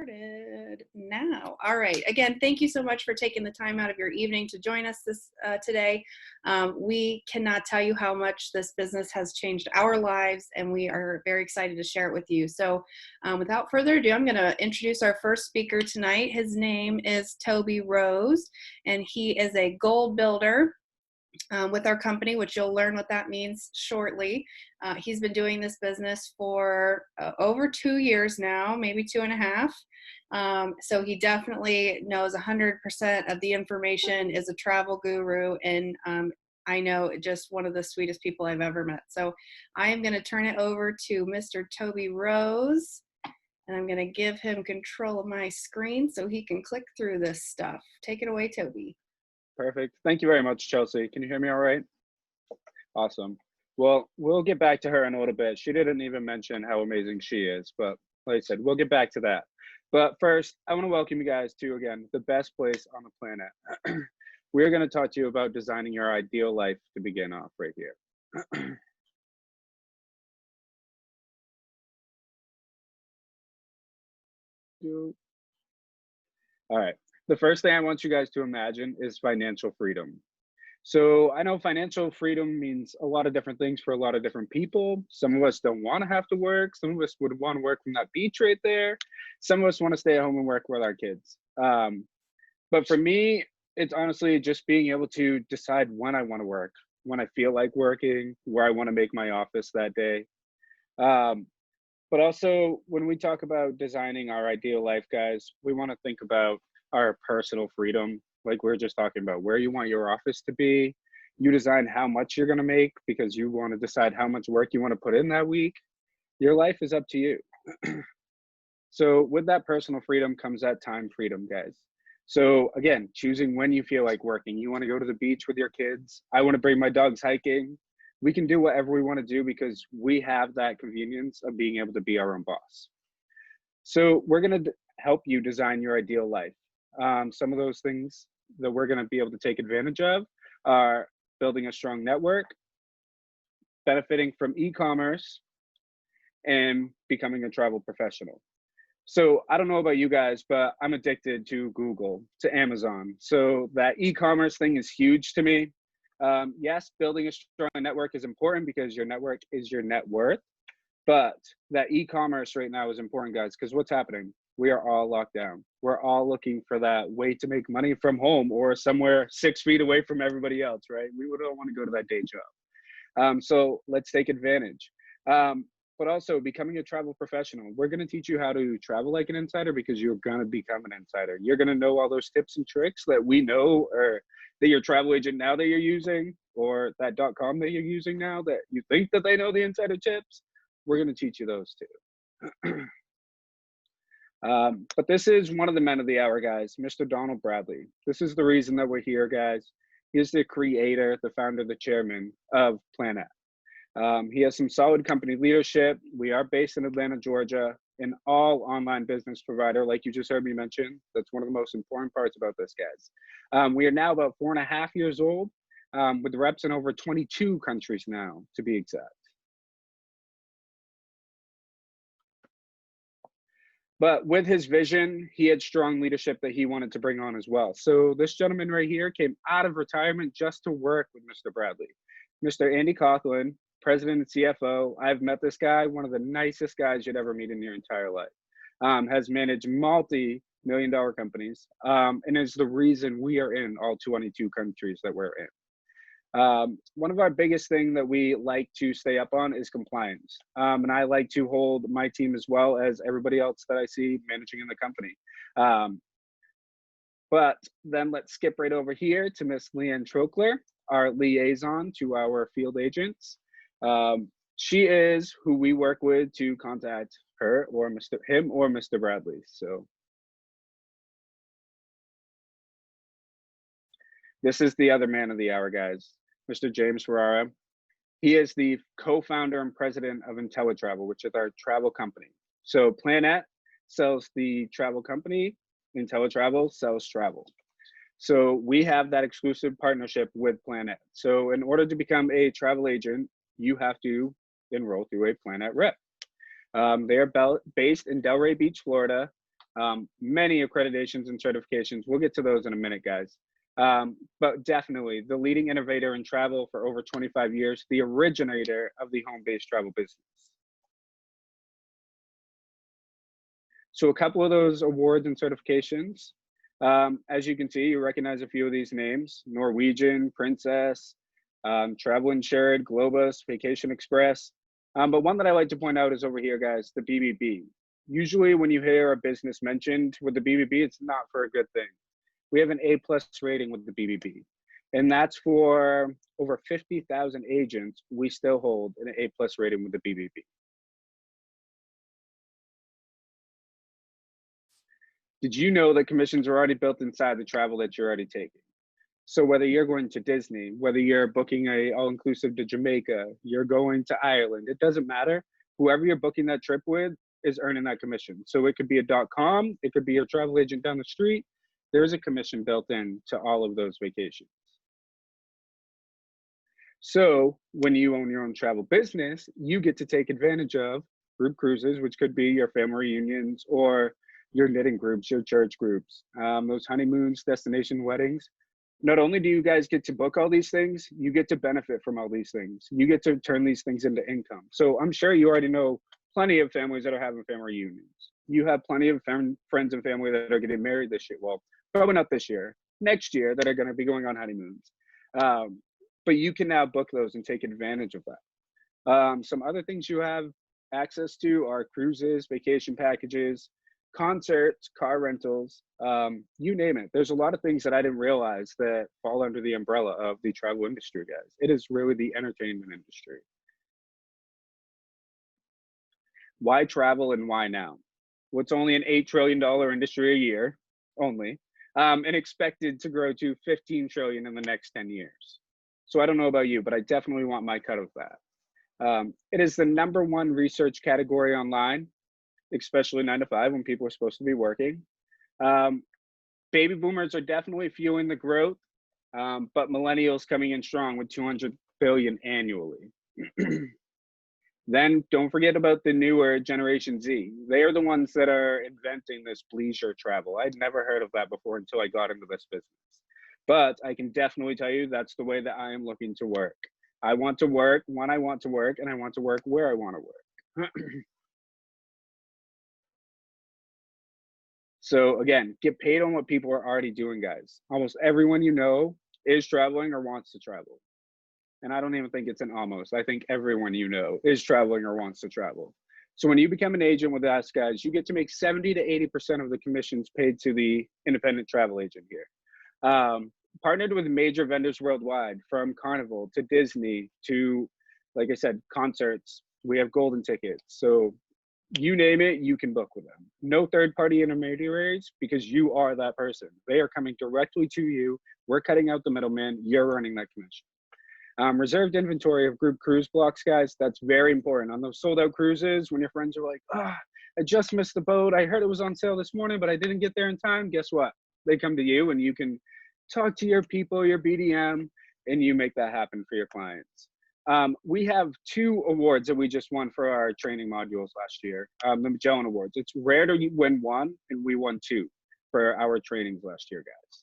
Started now. All right. Again, thank you so much for taking the time out of your evening to join us today. We cannot tell you how much this business has changed our lives, and we are very excited to share it with you. So without further ado, I'm going to introduce our first speaker tonight. His name is Toby Rose, and he is a goal builder with our company, which you'll learn what that means shortly. He's been doing this business for over 2 years now, maybe 2.5. So he definitely knows 100% of the information, is a travel guru, and I know just one of the sweetest people I've ever met. So I am going to turn it over to Mr. Toby Rose, and I'm going to give him control of my screen so he can click through this stuff. Take it away, Toby. Perfect. Thank you very much, Chelsea. Can you hear me all right? Awesome. Well, we'll get back to her in a little bit. She didn't even mention how amazing she is, but like I said, we'll get back to that. But first, I want to welcome you guys to, again, the best place on the planet. We're going to talk to you about designing your ideal life to begin off right here. All right. The first thing I want you guys to imagine is financial freedom. So I know financial freedom means a lot of different things for a lot of different people. Some of us don't want to have to work. Some of us would want to work from that beach right there. Some of us want to stay at home and work with our kids. But for me, it's honestly just being able to decide when I want to work, when I feel like working, where I want to make my office that day. But also, when we talk about designing our ideal life, guys, we want to think about our personal freedom. Like we were just talking about, where you want your office to be. You design how much you're going to make because you want to decide how much work you want to put in that week. Your life is up to you. So with that personal freedom comes that time freedom, guys. So again, choosing when you feel like working. You want to go to the beach with your kids. I want to bring my dogs hiking. We can do whatever we want to do because we have that convenience of being able to be our own boss. So we're going to help you design your ideal life. Some of those things that we're going to be able to take advantage of are building a strong network, benefiting from e-commerce, and becoming a travel professional. So I don't know about you guys, but I'm addicted to Google, to Amazon. So that e-commerce thing is huge to me. Yes, building a strong network is important because your network is your net worth. But that e-commerce right now is important, guys, because what's happening? We are all locked down. We're all looking for that way to make money from home or somewhere 6 feet away from everybody else, right? We don't want to go to that day job. So let's take advantage. But also becoming a travel professional. We're going to teach you how to travel like an insider because you're going to become an insider. You're going to know all those tips and tricks that we know, or that your travel agent now that you're using, or that .com that you're using now that you think that they know the insider tips. We're going to teach you those too. But this is one of the men of the hour, guys, Mr. Donald Bradley. This is the reason that we're here, guys. He's the creator, the founder, the chairman of Planet. He has some solid company leadership. We are based in Atlanta, Georgia, an all online business provider, like you just heard me mention. That's one of the most important parts about this, guys. We are now about 4.5 years old, with reps in over 22 countries now, to be exact. But with his vision, he had strong leadership that he wanted to bring on as well. So this gentleman right here came out of retirement just to work with Mr. Bradley. Mr. Andy Coughlin, president and CFO. I've met this guy, one of the nicest guys you'd ever meet in your entire life. Has managed multi-million-dollar companies, and is the reason we are in all 22 countries that we're in. One of our biggest thing that we like to stay up on is compliance. And I like to hold my team as well as everybody else that I see managing in the company. But then let's skip right over here to Miss Leanne Trokler, our liaison to our field agents. She is who we work with to contact her or him or Mr. Bradley. So this is the other man of the hour, guys, Mr. James Ferrara. He is the co-founder and president of IntelliTravel, which is our travel company. So Planet sells the travel company, IntelliTravel sells travel. So we have that exclusive partnership with Planet. So in order to become a travel agent, you have to enroll through a Planet rep. They are based in Delray Beach, Florida. many accreditations and certifications. We'll get to those in a minute, guys. But definitely the leading innovator in travel for over 25 years, the originator of the home-based travel business. So a couple of those awards and certifications, as you can see, you recognize a few of these names: Norwegian, Princess, Travel Insured, Globus, Vacation Express. But one that I like to point out is over here, guys, the BBB. Usually when you hear a business mentioned with the BBB, it's not for a good thing. We have an A+ rating with the BBB. And that's for over 50,000 agents. We still hold an A+ rating with the BBB. Did you know that commissions are already built inside the travel that you're already taking? So whether you're going to Disney, whether you're booking a all-inclusive to Jamaica, you're going to Ireland, it doesn't matter. Whoever you're booking that trip with is earning that commission. So it could be a .com, it could be your travel agent down the street. There's a commission built in to all of those vacations. So when you own your own travel business, you get to take advantage of group cruises, which could be your family reunions or your knitting groups, your church groups, those honeymoons, destination weddings. Not only do you guys get to book all these things, you get to benefit from all these things. You get to turn these things into income. So I'm sure you already know plenty of families that are having family reunions. You have plenty of friends and family that are getting married this year. Well, probably not this year, next year, that are going to be going on honeymoons. But you can now book those and take advantage of that. Some other things you have access to are cruises, vacation packages, concerts, car rentals, you name it. There's a lot of things that I didn't realize that fall under the umbrella of the travel industry, guys. It is really the entertainment industry. Why travel and why now? Well, it's only an $8 trillion industry a year, only, and expected to grow to 15 trillion in the next 10 years. So I don't know about you, but I definitely want my cut of that. It is the #1 research category online, especially 9 to 5 when people are supposed to be working. Baby boomers are definitely fueling the growth, but millennials coming in strong with 200 billion annually. Then don't forget about the newer Generation Z. They are the ones that are inventing this leisure travel. I'd never heard of that before until I got into this business. But I can definitely tell you that's the way that I am looking to work. I want to work when I want to work, and I want to work where I want to work. So again, get paid on what people are already doing, guys. Almost everyone you know is traveling or wants to travel. And I don't even think it's an almost. I think everyone you know is traveling or wants to travel. So when you become an agent with us, guys, you get to make 70 to 80% of the commissions paid to the independent travel agent here. Partnered with major vendors worldwide, from Carnival to Disney to, like I said, concerts. We have golden tickets. So you name it, you can book with them. No third-party intermediaries, because you are that person. They are coming directly to you. We're cutting out the middleman. You're earning that commission. Reserved inventory of group cruise blocks, guys. That's very important. On those sold-out cruises, when your friends are like, I just missed the boat. I heard it was on sale this morning, but I didn't get there in time. Guess what? They come to you, and you can talk to your people, your BDM, and you make that happen for your clients. We have 2 awards that we just won for our training modules last year, the Magellan Awards. It's rare to win 1, and we won 2 for our trainings last year, guys.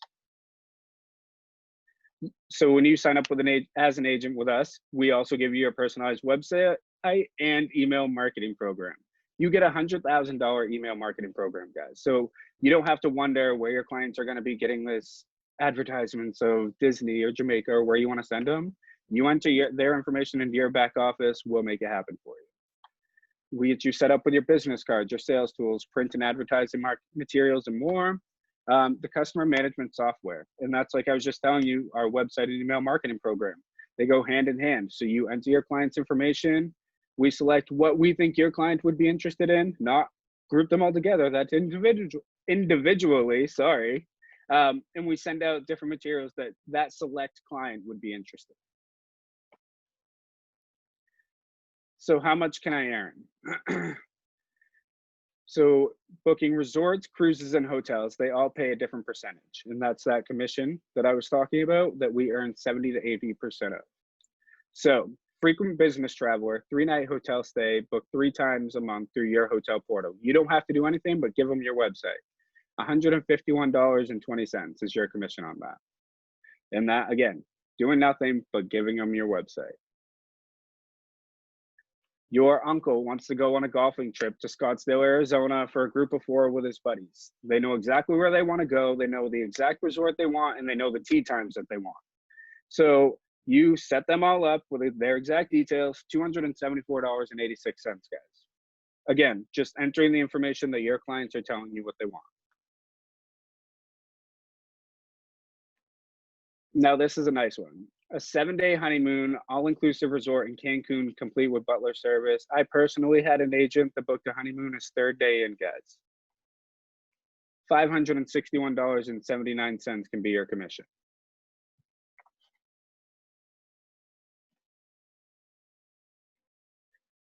So when you sign up with as an agent with us, we also give you a personalized website and email marketing program. You get a $100,000 email marketing program, guys. So you don't have to wonder where your clients are going to be getting this advertisements of Disney or Jamaica or where you want to send them. You enter their information into your back office, we'll make it happen for you. We get you set up with your business cards, your sales tools, print and advertising materials, and more. The customer management software. And that's, like I was just telling you, our website and email marketing program. They go hand in hand. So you enter your client's information. We select what we think your client would be interested in, not group them all together. That's individually, sorry. And we send out different materials that select client would be interested. So how much can I earn? So booking resorts, cruises, and hotels, they all pay a different percentage. And that's that commission that I was talking about that we earn 70 to 80% of. So Frequent business traveler, 3-night hotel stay, booked 3 times a month through your hotel portal. You don't have to do anything but give them your website. $151.20 is your commission on that. And that, again, doing nothing but giving them your website. Your uncle wants to go on a golfing trip to Scottsdale, Arizona for a group of 4 with his buddies. They know exactly where they want to go. They know the exact resort they want, and they know the tee times that they want. So you set them all up with their exact details, $274.86, guys. Again, just entering the information that your clients are telling you what they want. Now, this is a nice one. A 7-day honeymoon, all-inclusive resort in Cancun, complete with butler service. I personally had an agent that booked a honeymoon his 3rd day in, guys. $561.79 can be your commission.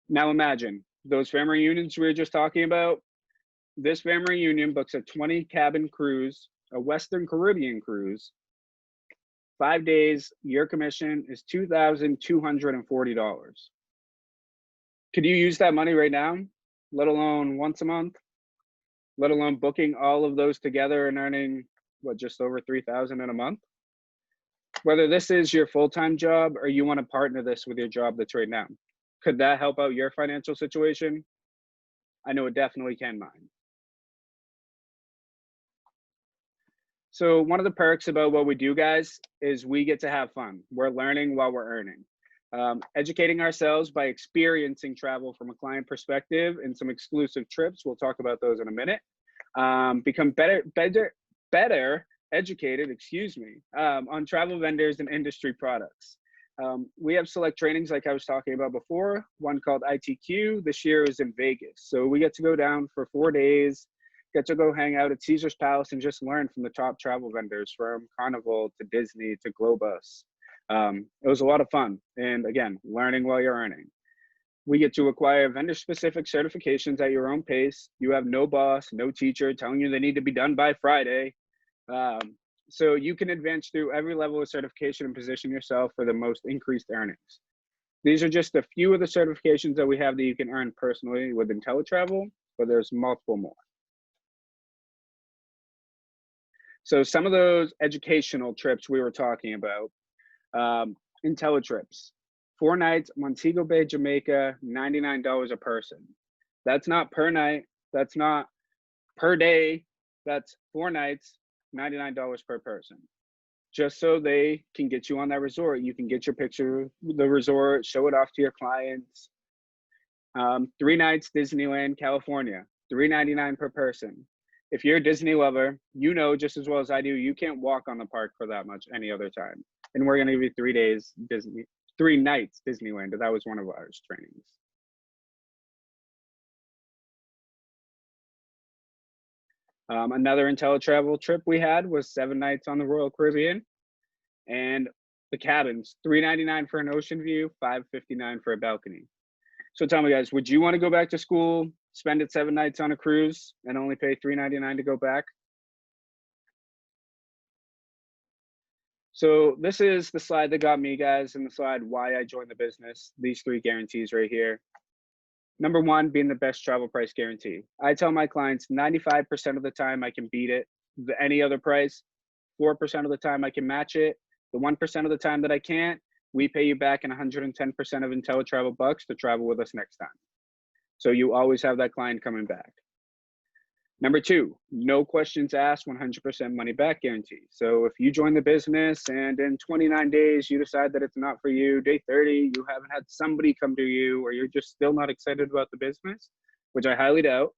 Now imagine those family reunions we were just talking about. This family reunion books a 20-cabin cruise, a Western Caribbean cruise, 5 days. Your commission is $2,240. Could you use that money right now, let alone once a month, let alone booking all of those together and earning, what, just over $3,000 in a month? Whether this is your full-time job or you want to partner this with your job that's right now, could that help out your financial situation? I know it definitely can mine. So one of the perks about what we do, guys, is we get to have fun. We're learning while we're earning. Educating ourselves by experiencing travel from a client perspective and some exclusive trips. We'll talk about those in a minute. Become better educated, on travel vendors and industry products. We have select trainings like I was talking about before, one called ITQ. This year is in Vegas. So we get to go down for 4 days, get to go hang out at Caesar's Palace and just learn from the top travel vendors, from Carnival to Disney to Globus. It was a lot of fun. And again, learning while you're earning. We get to acquire vendor-specific certifications at your own pace. You have no boss, no teacher telling you they need to be done by Friday. So you can advance through every level of certification and position yourself for the most increased earnings. These are just a few of the certifications that we have that you can earn personally with IntelliTravel, but there's multiple more. So some of those educational trips we were talking about, IntelliTrips, 4 nights, Montego Bay, Jamaica, $99 a person. That's not per night. That's not per day. That's 4 nights, $99 per person. Just so they can get you on that resort. You can get your picture of the resort, show it off to your clients. 3 nights, Disneyland, California, $399 per person. If you're a Disney lover, you know just as well as I do, you can't walk on the park for that much any other time. And we're going to give you 3 days Disney, 3 nights Disneyland. That was one of our trainings. Another IntelliTravel trip we had was 7 nights on the Royal Caribbean, and the cabins, $399 for an ocean view, $559 for a balcony. So tell me, guys, would you want to go back to school, spend it 7 nights on a cruise, and only pay $399 to go back? So this is the slide that got me, guys, and the slide why I joined the business. These 3 guarantees right here. Number 1, being the best travel price guarantee. I tell my clients 95% of the time I can beat it, any other price. 4% of the time I can match it. The 1% of the time that I can't, we pay you back in 110% of IntelliTravel bucks to travel with us next time. So you always have that client coming back. Number 2, no questions asked, 100% money back guarantee. So if you join the business and in 29 days you decide that it's not for you, day 30 you haven't had somebody come to you, or you're just still not excited about the business, which I highly doubt,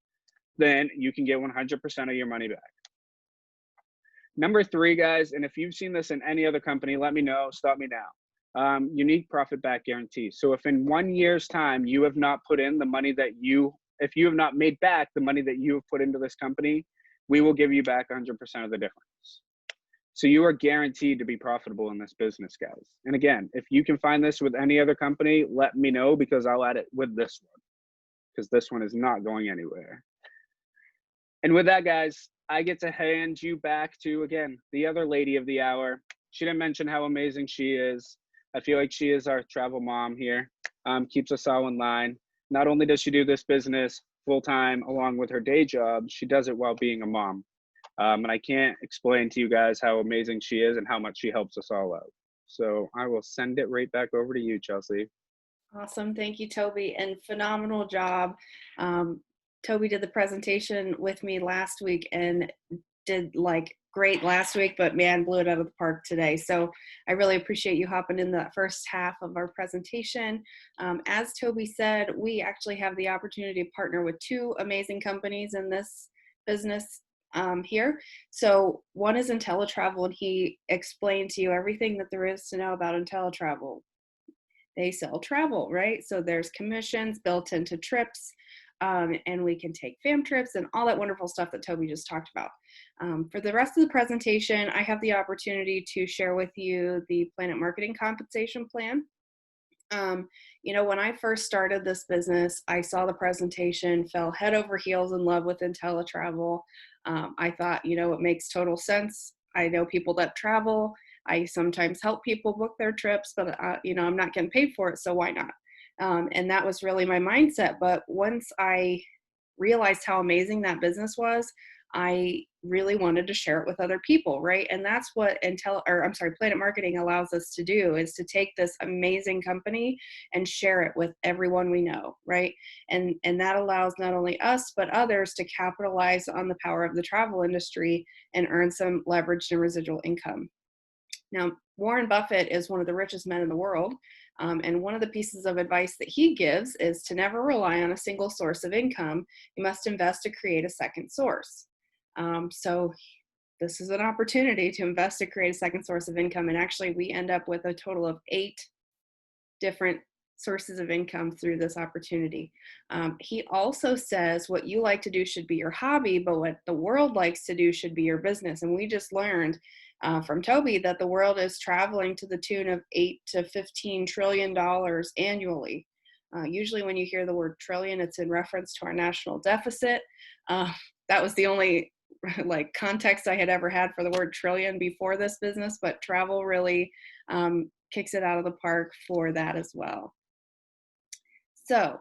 then you can get 100% of your money back. Number 3, guys, and if you've seen this in any other company, let me know, stop me now. Unique profit back guarantee. So if in 1 year's time you have not put in the money that if you have not made back the money that you have put into this company, we will give you back 100% of the difference. So you are guaranteed to be profitable in this business, guys. And again, if you can find this with any other company, let me know, because I'll add it with this one, because this one is not going anywhere. And with that, guys, I get to hand you back to, again, the other lady of the hour. She didn't mention how amazing she is. I feel like she is our travel mom here, keeps us all in line. Not only does she do this business full time along with her day job, she does it while being a mom. And I can't explain to you guys how amazing she is and how much she helps us all out. So I will send it right back over to you, Chelsea. Awesome. Thank you, Toby, and phenomenal job. Toby did the presentation with me last week and did like great last week, but man, blew it out of the park today. So I really appreciate you hopping in the first half of our presentation. As Toby said, we actually have the opportunity to partner with two amazing companies in this business here. So one is IntelliTravel, and he explained to you everything that there is to know about IntelliTravel. They sell travel, right? So there's commissions built into trips, and we can take fam trips and all that wonderful stuff that Toby just talked about. For the rest of the presentation, I have the opportunity to share with you the Planet Marketing Compensation Plan. When I first started this business, I saw the presentation, fell head over heels in love with IntelliTravel. I thought, it makes total sense. I know people that travel. I sometimes help people book their trips, but I'm not getting paid for it, so why not? And that was really my mindset. But once I realized how amazing that business was, I really wanted to share it with other people, right? And that's what Planet Marketing allows us to do, is to take this amazing company and share it with everyone we know, right? And that allows not only us but others to capitalize on the power of the travel industry and earn some leveraged and residual income. Now, Warren Buffett is one of the richest men in the world. And one of the pieces of advice that he gives is to never rely on a single source of income. You must invest to create a second source. So this is an opportunity to invest to create a second source of income. And actually, we end up with a total of 8 different sources of income through this opportunity. He also says what you like to do should be your hobby, but what the world likes to do should be your business. And we just learned from Toby that the world is traveling to the tune of $8 to $15 trillion annually. Usually when you hear the word trillion, it's in reference to our national deficit. That was the only context I had ever had for the word trillion before this business, but travel really kicks it out of the park for that as well. So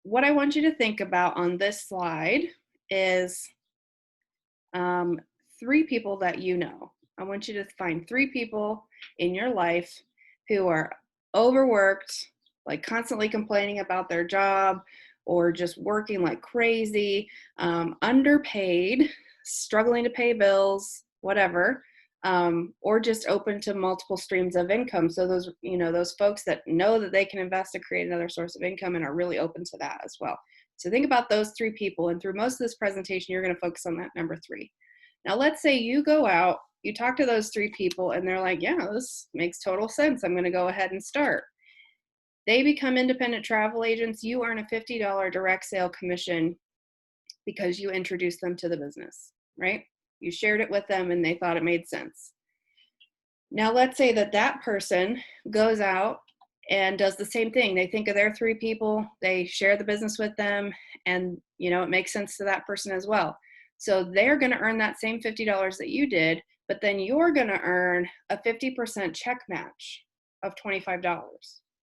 what I want you to think about on this slide is 3 people that you know. I want you to find 3 people in your life who are overworked, like constantly complaining about their job, or just working like crazy, underpaid, struggling to pay bills, whatever, or just open to multiple streams of income. So those folks that know that they can invest to create another source of income and are really open to that as well. So think about those 3 people, and through most of this presentation, you're going to focus on that number 3. Now, let's say you go out, you talk to those 3 people, and they're like, yeah, this makes total sense. I'm going to go ahead and start. They become independent travel agents. You earn a $50 direct sale commission because you introduced them to the business, right? You shared it with them and they thought it made sense. Now, let's say that person goes out and does the same thing. They think of their 3 people, they share the business with them, and it makes sense to that person as well. So they're going to earn that same $50 that you did, but then you're going to earn a 50% check match of $25.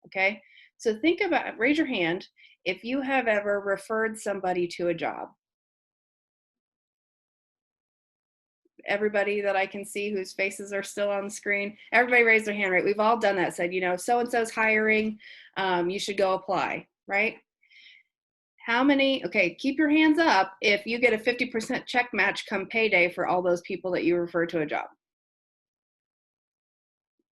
Okay. So think about, raise your hand if you have ever referred somebody to a job. Everybody that I can see whose faces are still on the screen, everybody raise their hand, right? We've all done that, said, so-and-so's hiring, you should go apply, right? How many, okay, keep your hands up if you get a 50% check match come payday for all those people that you refer to a job.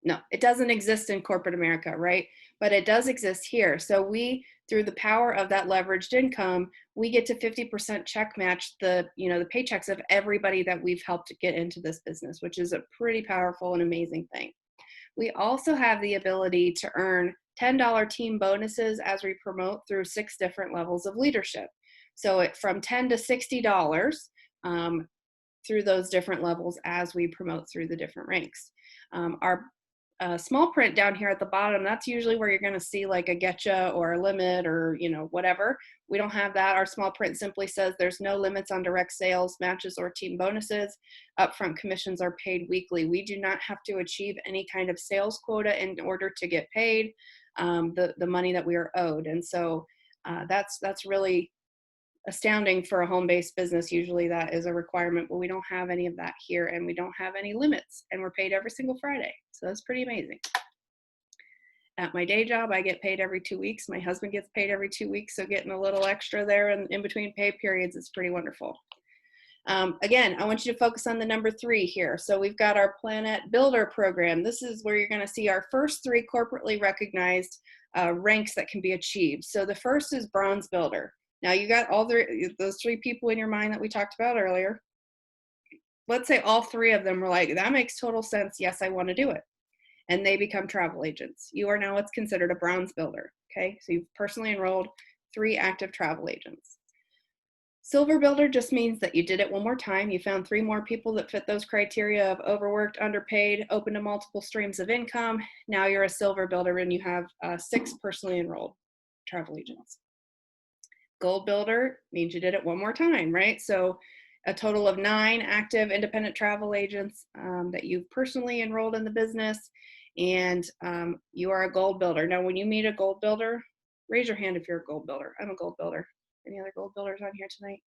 No, it doesn't exist in corporate America, right? But it does exist here. So we, through the power of that leveraged income, we get to 50% check match the paychecks of everybody that we've helped get into this business, which is a pretty powerful and amazing thing. We also have the ability to earn $10 team bonuses as we promote through 6 different levels of leadership. So from $10 to $60 through those different levels as we promote through the different ranks. Our small print down here at the bottom, that's usually where you're going to see like a getcha or a limit or, whatever. We don't have that. Our small print simply says there's no limits on direct sales, matches, or team bonuses. Upfront commissions are paid weekly. We do not have to achieve any kind of sales quota in order to get paid the money that we are owed. And so that's really astounding for a home-based business. Usually that is a requirement, but we don't have any of that here, and we don't have any limits, and we're paid every single Friday. So that's pretty amazing. At my day job, I get paid every 2 weeks. My husband gets paid every 2 weeks. So getting a little extra there in between pay periods is pretty wonderful. Again, I want you to focus on the number 3 here. So we've got our Planet Builder program. This is where you're going to see our first 3 corporately recognized ranks that can be achieved. So the first is Bronze Builder. Now you got all those 3 people in your mind that we talked about earlier. Let's say all 3 of them were like, that makes total sense. Yes, I want to do it. And they become travel agents. You are now what's considered a Bronze Builder. Okay, so you've personally enrolled 3 active travel agents. Silver Builder just means that you did it one more time. You found 3 more people that fit those criteria of overworked, underpaid, open to multiple streams of income. Now you're a Silver Builder and you have 6 personally enrolled travel agents. Gold Builder means you did it one more time, right? So a total of 9 active independent travel agents that you've personally enrolled in the business, and you are a Gold Builder. Now, when you meet a Gold Builder, raise your hand if you're a Gold Builder. I'm a Gold Builder. Any other Gold Builders on here tonight?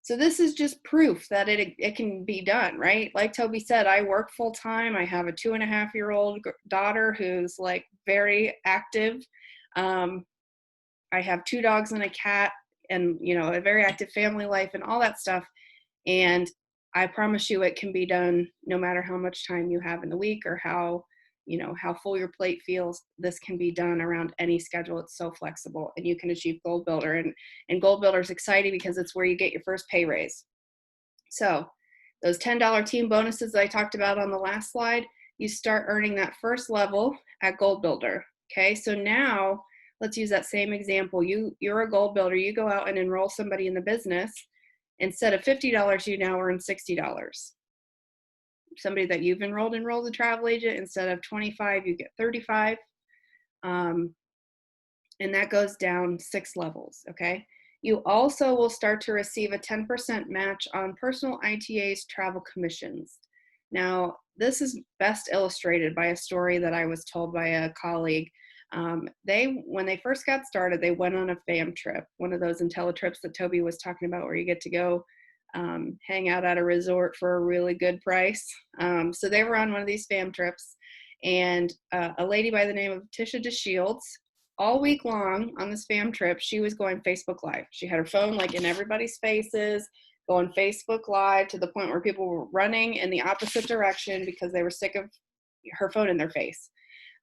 So this is just proof that it can be done, right? Like Toby said, I work full time. I have a 2.5-year-old daughter who's like very active. I have 2 dogs and a cat, and a very active family life and all that stuff. And I promise you it can be done no matter how much time you have in the week or how full your plate feels. This can be done around any schedule. It's so flexible, and you can achieve Gold Builder. And Gold Builder is exciting because it's where you get your first pay raise. So those $10 team bonuses that I talked about on the last slide, you start earning that first level at Gold Builder. Okay, so now let's use that same example. You're a Gold Builder. You go out and enroll somebody in the business. Instead of $50, you now earn $60. Somebody that you've enrolled a travel agent. Instead of 25, you get 35. And that goes down 6 levels, okay? You also will start to receive a 10% match on personal ITA's travel commissions. Now, this is best illustrated by a story that I was told by a colleague. When they first got started, they went on a fam trip, one of those IntelliTrips that Toby was talking about, where you get to go hang out at a resort for a really good price. So they were on one of these fam trips, and a lady by the name of Tisha DeShields, all week long on this fam trip, she was going Facebook Live. She had her phone like in everybody's faces, going Facebook Live to the point where people were running in the opposite direction because they were sick of her phone in their face.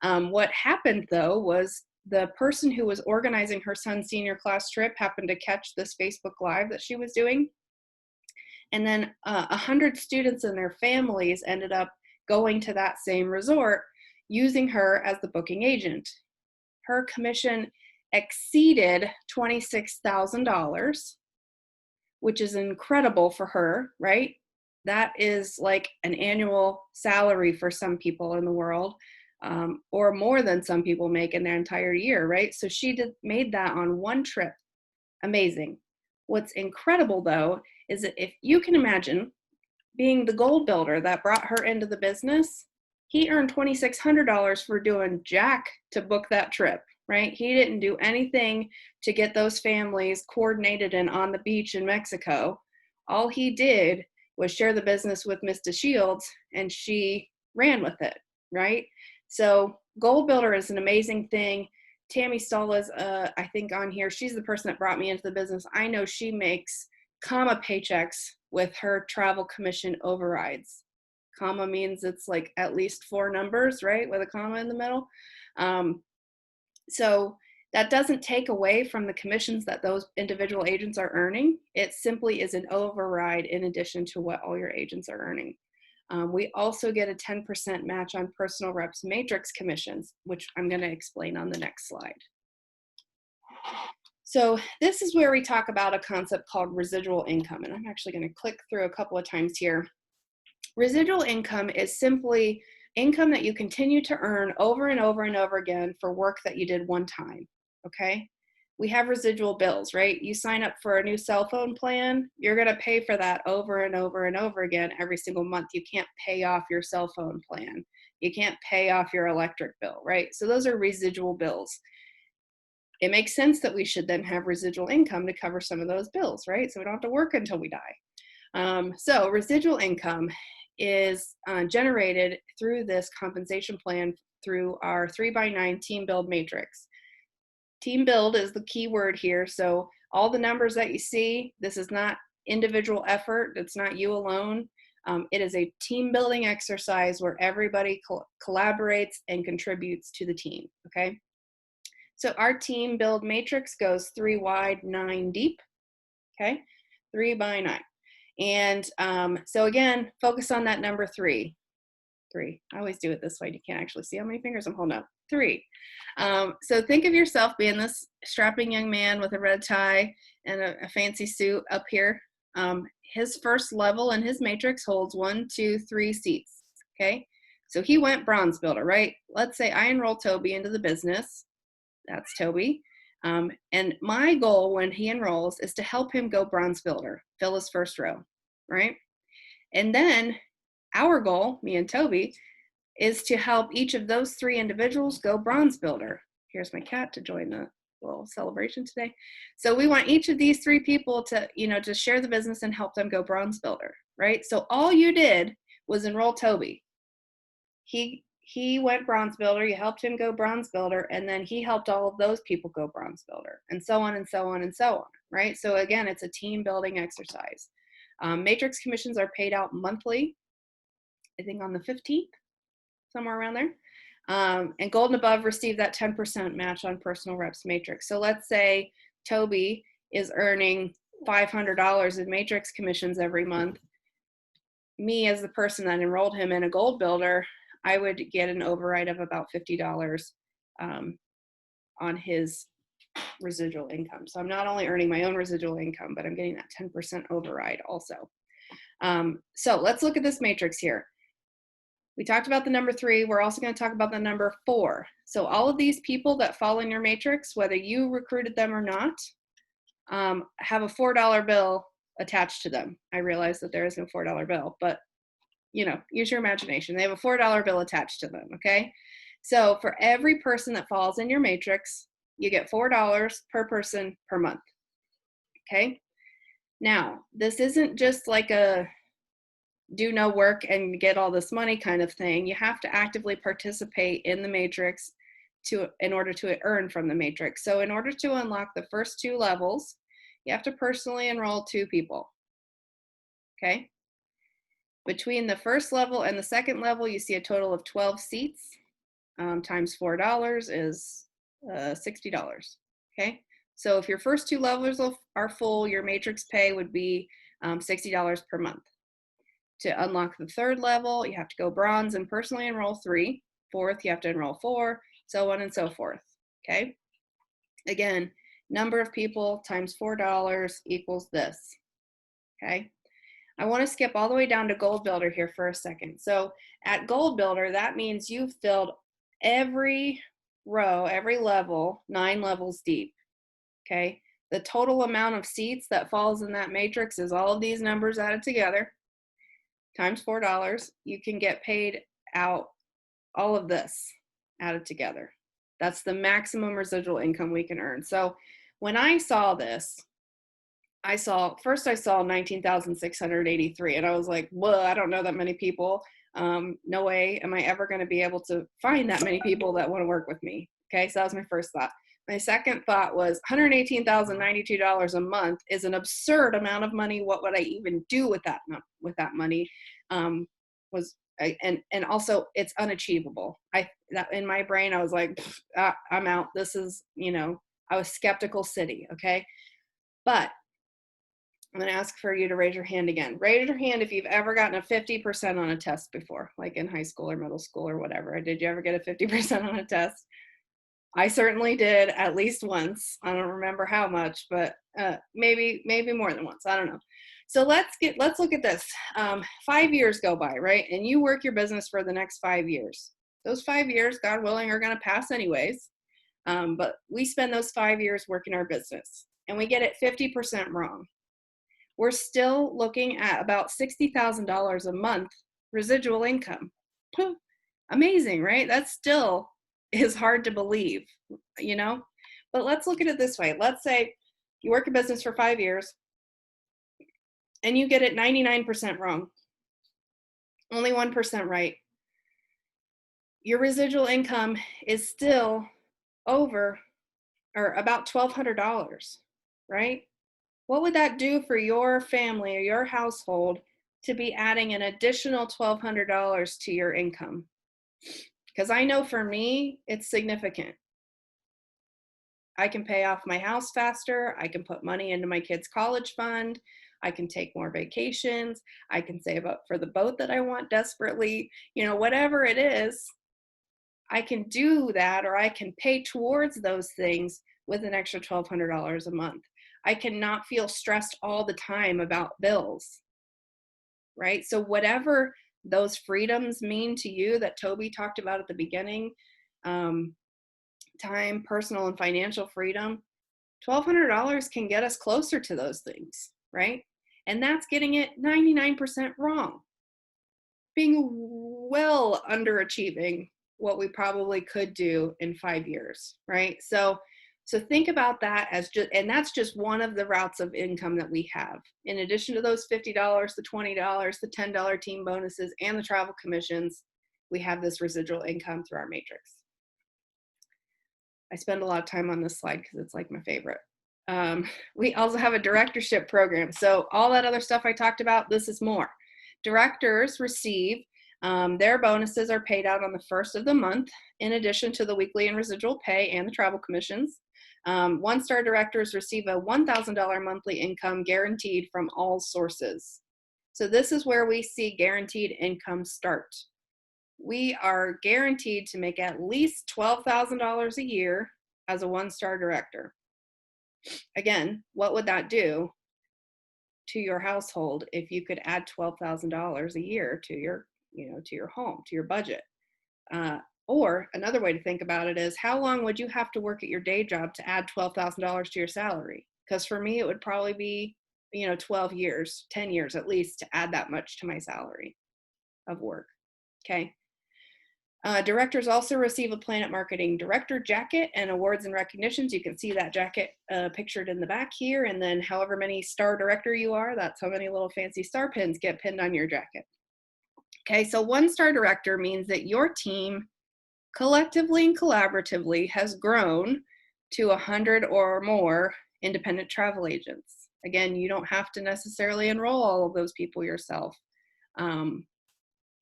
What happened though was the person who was organizing her son's senior class trip happened to catch this Facebook Live that she was doing. And then 100 students and their families ended up going to that same resort using her as the booking agent. Her commission exceeded $26,000, which is incredible for her, right? That is like an annual salary for some people in the world, or more than some people make in their entire year, right? So she made that on one trip. Amazing. What's incredible though is that if you can imagine being the Gold Builder that brought her into the business, he earned $2,600 for doing jack to book that trip, right? He didn't do anything to get those families coordinated and on the beach in Mexico. All he did was share the business with Miss DeShields, and she ran with it, right? So Gold Builder is an amazing thing. Tammy Stahl is, I think, on here. She's the person that brought me into the business. I know she makes comma paychecks with her travel commission overrides. Comma means it's like at least 4 numbers, right, with a comma in the middle. So that doesn't take away from the commissions that those individual agents are earning. It simply is an override in addition to what all your agents are earning. We also get a 10% match on personal reps matrix commissions, which I'm going to explain on the next slide. So this is where we talk about a concept called residual income. And I'm actually going to click through a couple of times here. Residual income is simply income that you continue to earn over and over and over again for work that you did one time, okay? We have residual bills, right? You sign up for a new cell phone plan, you're gonna pay for that over and over and over again every single month. You can't pay off your cell phone plan. You can't pay off your electric bill, right? So those are residual bills. It makes sense that we should then have residual income to cover some of those bills, right? So we don't have to work until we die. So residual income is generated through this compensation plan through our 3x9 team build matrix. Team build is the key word here. So all the numbers that you see, this is not individual effort. It's not you alone. It is a team building exercise where everybody collaborates and contributes to the team, okay? So our team build matrix goes 3 wide, 9 deep, okay? 3x9. And so again, focus on that number 3. 3. I always do it this way. You can't actually see how many fingers I'm holding up. 3. So think of yourself being this strapping young man with a red tie and a fancy suit up here. His first level in his matrix holds 1, 2, 3 seats, okay? So he went bronze builder, right? Let's say I enroll Toby into the business. That's Toby. And my goal when he enrolls is to help him go bronze builder, fill his first row, right? And then our goal, me and Toby, is to help each of those 3 individuals go bronze builder. Here's my cat to join the little celebration today. So we want each of these 3 people to, to share the business and help them go bronze builder, right? So all you did was enroll Toby. He went bronze builder, you helped him go bronze builder, and then he helped all of those people go bronze builder, and so on and so on and so on, right? So again, it's a team building exercise. Matrix commissions are paid out monthly, I think on the 15th, somewhere around there. And Gold and Above receive that 10% match on personal reps matrix. So let's say Toby is earning $500 in matrix commissions every month. Me as the person that enrolled him in a gold builder, I would get an override of about $50 on his residual income. So I'm not only earning my own residual income, but I'm getting that 10% override also. So let's look at this matrix here. We talked about the number 3. We're also going to talk about the number 4. So all of these people that fall in your matrix, whether you recruited them or not, have a $4 bill attached to them. I realize that there is no $4 bill, but use your imagination. They have a $4 bill attached to them, okay? So for every person that falls in your matrix, you get $4 per person per month, okay? Now, this isn't just like a do no work and get all this money kind of thing. You have to actively participate in the matrix in order to earn from the matrix. So in order to unlock the first 2 levels, you have to personally enroll 2 people, okay? Between the first level and the second level, you see a total of 12 seats. Times $4 is $60, okay? So if your first 2 levels are full, your matrix pay would be $60 per month. To unlock the 3rd level, you have to go bronze and personally enroll 3. 4th, you have to enroll 4, so on and so forth, okay? Again, number of people times $4 equals this, okay? I want to skip all the way down to Gold Builder here for a second. So at Gold Builder, that means you've filled every row, every level, 9 levels deep, okay? The total amount of seats that falls in that matrix is all of these numbers added together, times $4. You can get paid out all of this added together. That's the maximum residual income we can earn. So when I saw this, I saw 19,683, and I was like, well, I don't know that many people. No way am I ever going to be able to find that many people that want to work with me. Okay, so that was my first thought. My second thought was $118,092 a month is an absurd amount of money. What would I even do with that money? And also it's unachievable. In my brain, I was like, I'm out. This is, I was skeptical city. Okay, but I'm going to ask for you to raise your hand again. Raise your hand if you've ever gotten a 50% on a test before, like in high school or middle school or whatever. Did you ever get a 50% on a test? I certainly did at least once. I don't remember how much, but maybe more than once. I don't know. So let's look at this. 5 years go by, right? And you work your business for the next 5 years. Those 5 years, God willing, are going to pass anyways. But we spend those 5 years working our business and we get it 50% wrong. We're still looking at about $60,000 a month residual income. Amazing, right? That still is hard to believe, you know? But let's look at it this way. Let's say you work a business for 5 years and you get it 99% wrong, only 1% right. Your residual income is still over or about $1,200, right? What would that do for your family or your household to be adding an additional $1,200 to your income? Because I know for me, it's significant. I can pay off my house faster. I can put money into my kids' college fund. I can take more vacations. I can save up for the boat that I want desperately. You know, whatever it is, I can do that, or I can pay towards those things with an extra $1,200 a month. I cannot feel stressed all the time about bills, right? So whatever those freedoms mean to you that Toby talked about at the beginning, time, personal and financial freedom, $1,200 can get us closer to those things, right? And that's getting it 99% wrong, being well underachieving what we probably could do in 5 years, right? So think about that as just, and that's just one of the routes of income that we have. In addition to those $50, the $20, the $10 team bonuses, and the travel commissions, we have this residual income through our matrix. I spend a lot of time on this slide because it's like my favorite. We also have a directorship program. So all that other stuff I talked about, this is more. Directors receive, their bonuses are paid out on the first of the month, in addition to the weekly and residual pay and the travel commissions. One-star directors receive a $1,000 monthly income guaranteed from all sources. So this is where we see guaranteed income start. We are guaranteed to make at least $12,000 a year as a one-star director. Again, what would that do to your household if you could add $12,000 a year to your, to your home, to your budget? Or another way to think about it is, how long would you have to work at your day job to add $12,000 to your salary? Because for me, it would probably be, 12 years, 10 years at least to add that much to my salary of work. Okay. Directors also receive a Planet Marketing Director jacket and awards and recognitions. You can see that jacket pictured in the back here. And then however many star director you are, that's how many little fancy star pins get pinned on your jacket. Okay, so one-star director means that your team collectively and collaboratively has grown to 100 or more independent travel agents. Again, you don't have to necessarily enroll all of those people yourself.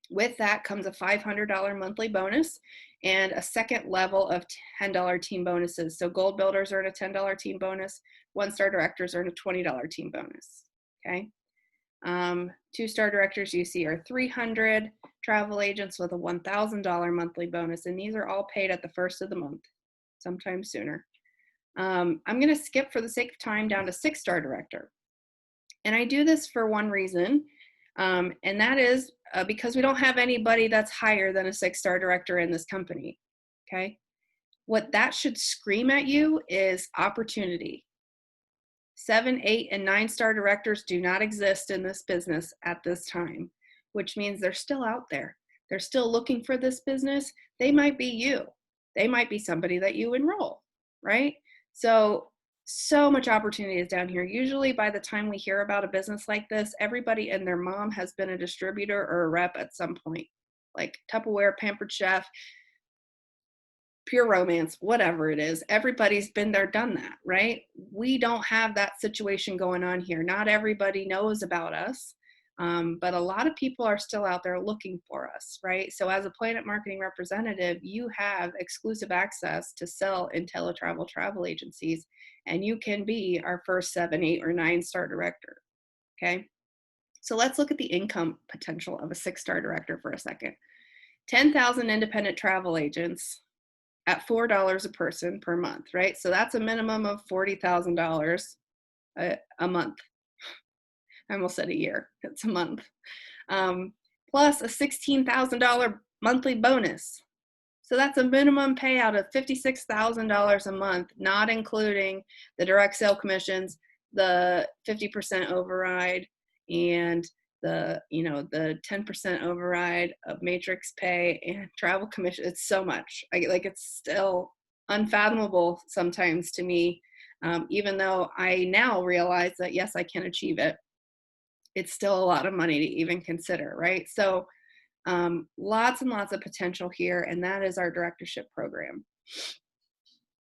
With that comes a $500 monthly bonus and a second level of $10 team bonuses. So gold builders earn a $10 team bonus. One-star directors earn a $20 team bonus, okay? Two-star directors you see are 300 travel agents with a $1,000 monthly bonus. And these are all paid at the first of the month, sometimes sooner. I'm going to skip for the sake of time down to six-star director. And I do this for one reason. And that is because we don't have anybody that's higher than a six-star director in this company, okay? What that should scream at you is opportunity. 7, 8, and 9-star directors do not exist in this business at this time, which means they're still out there. They're still looking for this business. They might be you. They might be somebody that you enroll, right? So much opportunity is down here. Usually by the time we hear about a business like this, everybody and their mom has been a distributor or a rep at some point, like Tupperware, Pampered Chef, Pure Romance, whatever it is. Everybody's been there, done that, right? We don't have that situation going on here. Not everybody knows about us, but a lot of people are still out there looking for us, right? So as a Planet Marketing representative, you have exclusive access to sell IntelliTravel travel agencies, and you can be our first 7, 8, or 9-star director, okay? So let's look at the income potential of a 6-star director for a second. 10,000 independent travel agents at $4 a person per month, right? So that's a minimum of $40,000 a month. I almost said a year. It's a month. Plus a $16,000 monthly bonus. So that's a minimum payout of $56,000 a month, not including the direct sale commissions, the 50% override, and the 10% override of matrix pay and travel commission. It's so much. It's still unfathomable sometimes to me, even though I now realize that yes, I can achieve it. It's still a lot of money to even consider, right? So lots and lots of potential here, and that is our directorship program.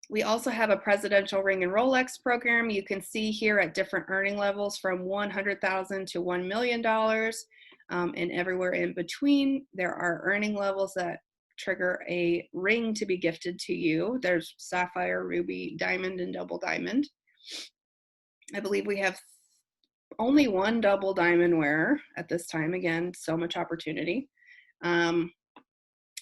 We also have a presidential ring and Rolex program. You can see here at different earning levels from $100,000 to $1 million, and everywhere in between. There are earning levels that trigger a ring to be gifted to you. There's sapphire, ruby, diamond, and double diamond. I believe we have only one double diamond wearer at this time. Again, so much opportunity.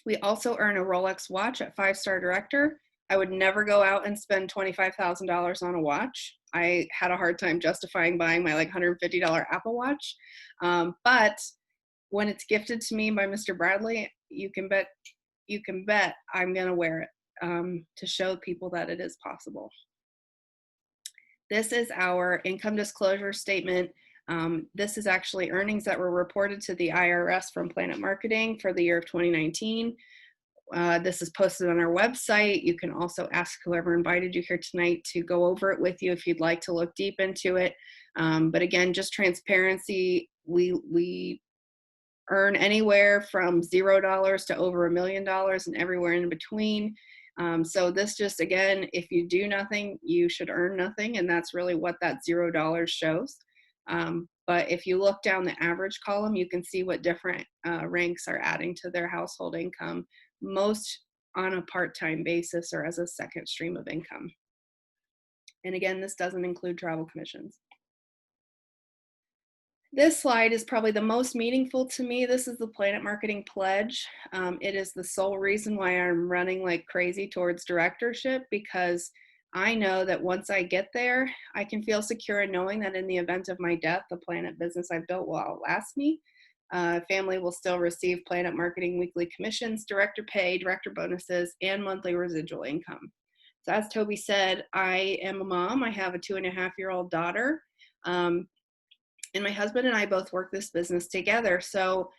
We also earn a Rolex watch at 5-star director. I would never go out and spend $25,000 on a watch. I had a hard time justifying buying my $150 Apple Watch. But when it's gifted to me by Mr. Bradley, you can bet I'm gonna wear it to show people that it is possible. This is our income disclosure statement. This is actually earnings that were reported to the IRS from Planet Marketing for the year of 2019. This is posted on our website. You can also ask whoever invited you here tonight to go over it with you if you'd like to look deep into it. But again, just transparency, we earn anywhere from $0 to over $1 million and everywhere in between. So this just, again, if you do nothing, you should earn nothing. And that's really what that $0 shows. But if you look down the average column, you can see what different ranks are adding to their household income, most on a part-time basis or as a second stream of income. And again, this doesn't include travel commissions. This slide is probably the most meaningful to me. This is the Planet Marketing Pledge. It is the sole reason why I'm running like crazy towards directorship, because I know that once I get there, I can feel secure in knowing that in the event of my death, the Planet business I've built will outlast me. Family will still receive Planet Marketing weekly commissions, director pay, director bonuses, and monthly residual income. So as Toby said, I am a mom. I have a 2.5-year-old daughter. And my husband and I both work this business together. So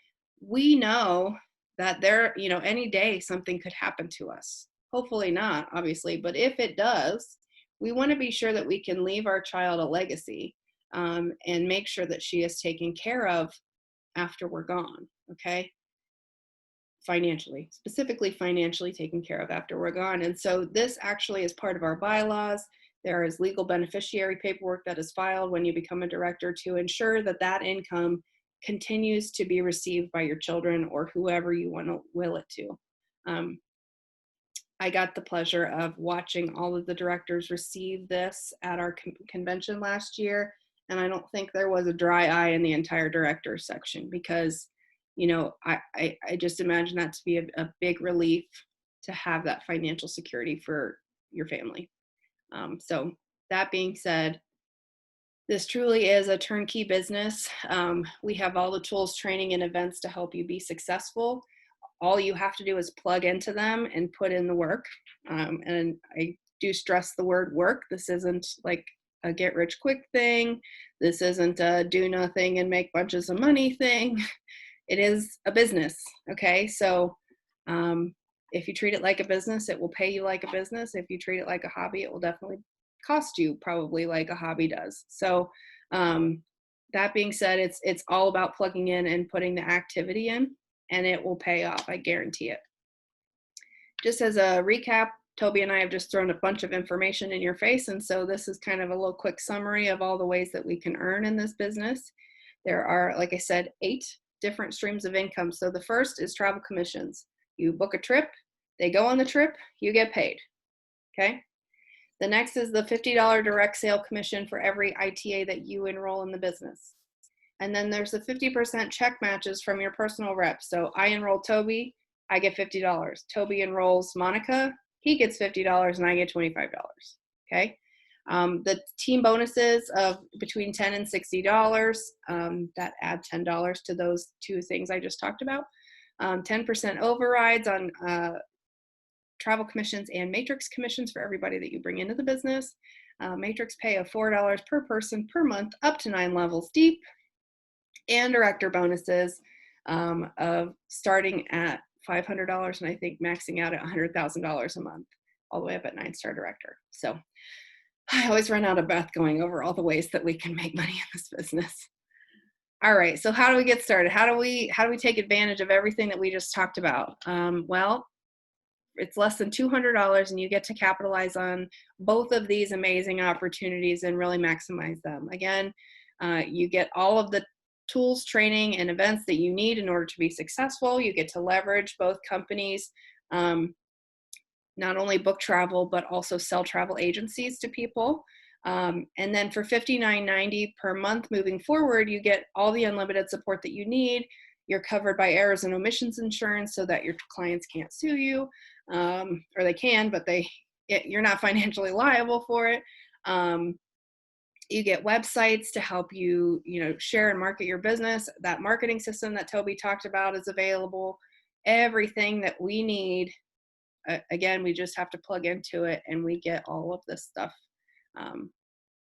we know that any day something could happen to us. Hopefully not, obviously, but if it does, we want to be sure that we can leave our child a legacy and make sure that she is taken care of after we're gone, okay? Specifically financially taken care of after we're gone. And so this actually is part of our bylaws. There is legal beneficiary paperwork that is filed when you become a director to ensure that that income continues to be received by your children or whoever you want to will it to. I got the pleasure of watching all of the directors receive this at our convention last year, and I don't think there was a dry eye in the entire directors section, because I just imagine that to be a big relief to have that financial security for your family. So that being said, this truly is a turnkey business. We have all the tools, training, and events to help you be successful. All you have to do is plug into them and put in the work. And I do stress the word work. This isn't like a get rich quick thing. This isn't a do nothing and make bunches of money thing. It is a business, okay? So if you treat it like a business, it will pay you like a business. If you treat it like a hobby, it will definitely cost you probably like a hobby does. So that being said, it's all about plugging in and putting the activity in, and it will pay off, I guarantee it. Just as a recap, Toby and I have just thrown a bunch of information in your face, and so this is kind of a little quick summary of all the ways that we can earn in this business. There are, like I said, 8 different streams of income. So the first is travel commissions. You book a trip, they go on the trip, you get paid, okay? The next is the $50 direct sale commission for every ITA that you enroll in the business. And then there's the 50% check matches from your personal rep. So I enroll Toby, I get $50. Toby enrolls Monica, he gets $50 and I get $25, okay? The team bonuses of between $10 and $60, that add $10 to those two things I just talked about. 10% overrides on travel commissions and matrix commissions for everybody that you bring into the business. Matrix pay of $4 per person per month, up to 9 levels deep, and director bonuses of starting at $500 and I think maxing out at $100,000 a month, all the way up at 9-star director. So I always run out of breath going over all the ways that we can make money in this business. All right, so how do we get started? How do we take advantage of everything that we just talked about? Well, it's less than $200 and you get to capitalize on both of these amazing opportunities and really maximize them. Again, you get all of the tools, training, and events that you need in order to be successful. You get to leverage both companies, not only book travel, but also sell travel agencies to people. And then for $59.90 per month moving forward, you get all the unlimited support that you need. You're covered by errors and omissions insurance so that your clients can't sue you, or they can, but you're not financially liable for it. You get websites to help you, share and market your business. That marketing system that Toby talked about is available. Everything that we need, again, we just have to plug into it, and we get all of this stuff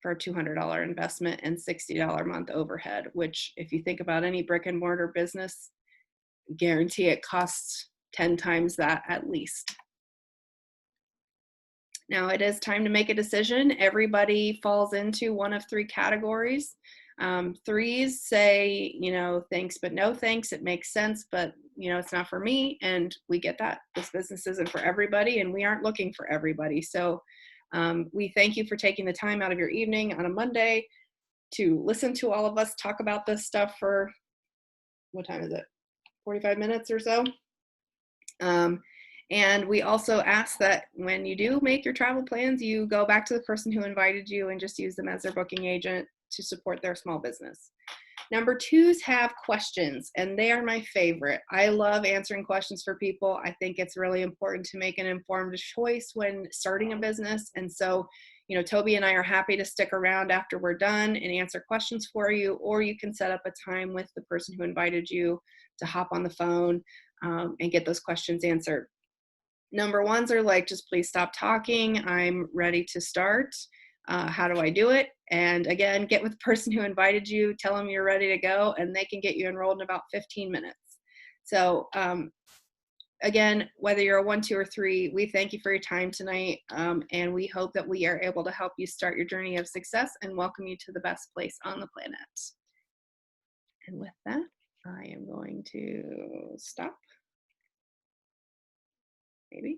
for a $200 investment and $60 a month overhead, which if you think about any brick and mortar business, guarantee it costs 10 times that at least. Now it is time to make a decision. Everybody falls into one of 3 categories. 3s say, thanks, but no thanks. It makes sense, but it's not for me. And we get that. This business isn't for everybody, and we aren't looking for everybody. So we thank you for taking the time out of your evening on a Monday to listen to all of us talk about this stuff for, what time is it? 45 minutes or so. And we also ask that when you do make your travel plans, you go back to the person who invited you and just use them as their booking agent to support their small business. Number 2s have questions, and they are my favorite. I love answering questions for people. I think it's really important to make an informed choice when starting a business. And so, Toby and I are happy to stick around after we're done and answer questions for you, or you can set up a time with the person who invited you to hop on the phone and get those questions answered. Number 1s are like, just please stop talking. I'm ready to start. How do I do it? And again, get with the person who invited you, tell them you're ready to go, and they can get you enrolled in about 15 minutes. So again, whether you're a 1, 2, or 3, we thank you for your time tonight. And we hope that we are able to help you start your journey of success and welcome you to the best place on the planet. And with that, I am going to stop. Maybe.